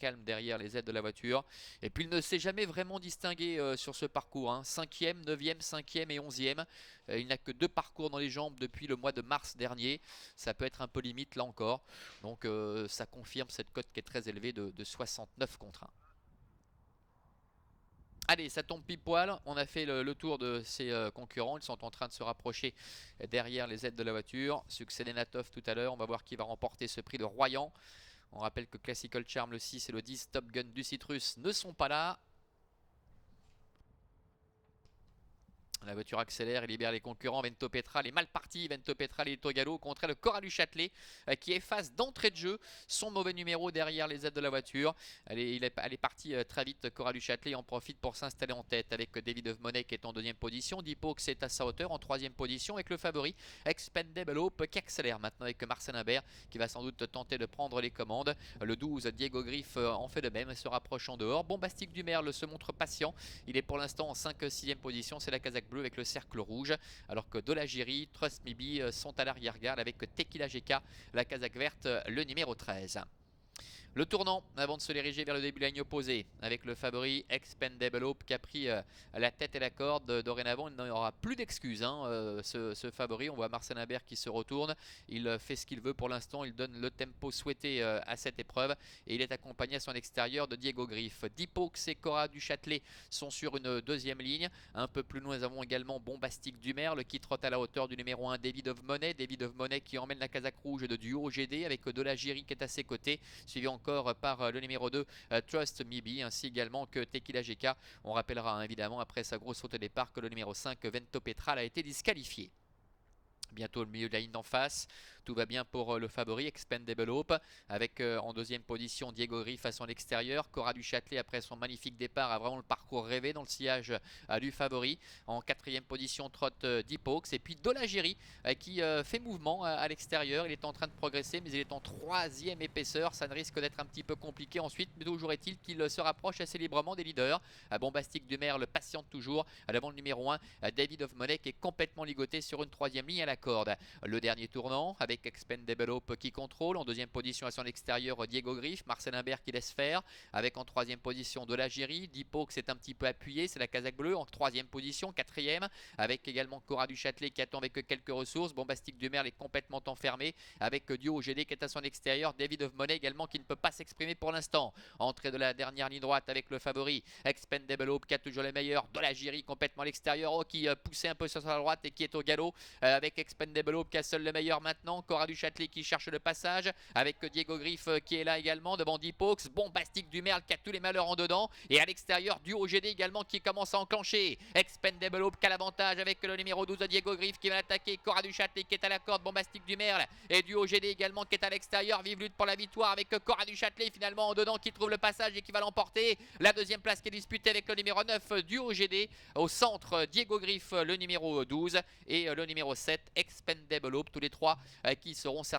calme derrière les aides de la voiture. Et puis il ne s'est jamais vraiment distingué sur ce parcours, hein. 5e, 9e, 5e et 11e. Il n'a que 2 parcours dans les jambes depuis le mois de mars dernier. Ça peut être un peu limite là encore. Donc ça confirme cette cote qui est très élevée de 69 contre 1. Allez, ça tombe pile poil. On a fait le tour de ses concurrents. Ils sont en train de se rapprocher derrière les aides de la voiture. Succès d'Enatov tout à l'heure. On va voir qui va remporter ce prix de Royan. On rappelle que Classical Charm, le 6 et le 10 Top Gun du Citrus ne sont pas là. La voiture accélère et libère les concurrents. Vento Petrel est mal parti. Vento Petrel est au galop contre le Cora du Châtelet qui efface d'entrée de jeu son mauvais numéro derrière les aides de la voiture. Elle est partie très vite. Cora du Châtelet en profite pour s'installer en tête avec David of Monet qui est en deuxième position. Dipox est à sa hauteur en troisième position avec le favori Expendable Hope qui accélère maintenant avec Marcel Imbert qui va sans doute tenter de prendre les commandes. Le 12 Diego Griff en fait de même et se rapproche en dehors. Bombastique du Merle se montre patient. Il est pour l'instant en 5-6e position. C'est la Kazakh bleu avec le cercle rouge, alors que Dolagiri, Trust Maybe sont à l'arrière-garde avec Tequila GK, la Kazakh verte, le numéro 13. Le tournant avant de se diriger vers le début de la ligne opposée avec le favori Expendable Hope qui a pris la tête et la corde. Dorénavant, il n'aura plus d'excuses, hein, ce favori. On voit Marcel Imbert qui se retourne. Il fait ce qu'il veut pour l'instant. Il donne le tempo souhaité à cette épreuve et il est accompagné à son extérieur de Diego Griff. Dipox et Cora du Châtelet sont sur une deuxième ligne. Un peu plus loin, nous avons également Bombastique du Merle qui trotte à la hauteur du numéro 1 David of Monet. David of Monet qui emmène la Kazakh rouge de duo GD avec Dolagiri qui est à ses côtés, suivi encore par le numéro 2 Trust Maybe ainsi également que Tequila GK. On rappellera hein, évidemment après sa grosse saute au départ que le numéro 5 Vento Petrel a été disqualifié. Bientôt le milieu de la ligne d'en face. Tout va bien pour le favori Expendable Hope avec en deuxième position Diego Griff à son extérieur. Cora du Châtelet après son magnifique départ a vraiment le parcours rêvé dans le sillage du favori. En quatrième position trotte Dipox et puis Dolagiri qui fait mouvement à l'extérieur. Il est en train de progresser mais il est en troisième épaisseur. Ça ne risque d'être un petit peu compliqué ensuite, mais toujours est-il qu'il se rapproche assez librement des leaders. Bombastique du Merle patiente toujours devant le numéro 1 David of Monet qui est complètement ligoté sur une troisième ligne à la corde. Le dernier tournant avec Expendable Hope qui contrôle. En deuxième position à son extérieur Diego Griff, Marcel Imbert qui laisse faire. Avec en troisième position Dolagiri. Dipox est un petit peu appuyé, c'est la Kazakh bleue en troisième position, quatrième. Avec également Cora du Châtelet qui attend avec quelques ressources. Bombastique du Merle est complètement enfermé. Avec Duo GD qui est à son extérieur. David of Monet également qui ne peut pas s'exprimer pour l'instant. Entrée de la dernière ligne droite avec le favori Expendable Hope qui a toujours les meilleurs. Dolagiri complètement à l'extérieur qui poussait un peu sur sa droite et qui est au galop avec Expendable Hope qui a seul le meilleur maintenant. Cora du Châtelet qui cherche le passage avec Diego Griff qui est là également devant Dipox. Bombastique du Merle qui a tous les malheurs en dedans et à l'extérieur Duo GD également qui commence à enclencher. Expendable Hope qui a l'avantage avec le numéro 12 de Diego Griff qui va l'attaquer. Cora du Châtelet qui est à la corde. Bombastique du Merle et Duo GD également qui est à l'extérieur. Vive lutte pour la victoire avec Cora du Châtelet finalement en dedans qui trouve le passage et qui va l'emporter. La deuxième place qui est disputée avec le numéro 9 Duo GD. Au centre Diego Griff le numéro 12 et le numéro 7 Expendable Hope, tous les trois qui seront certainement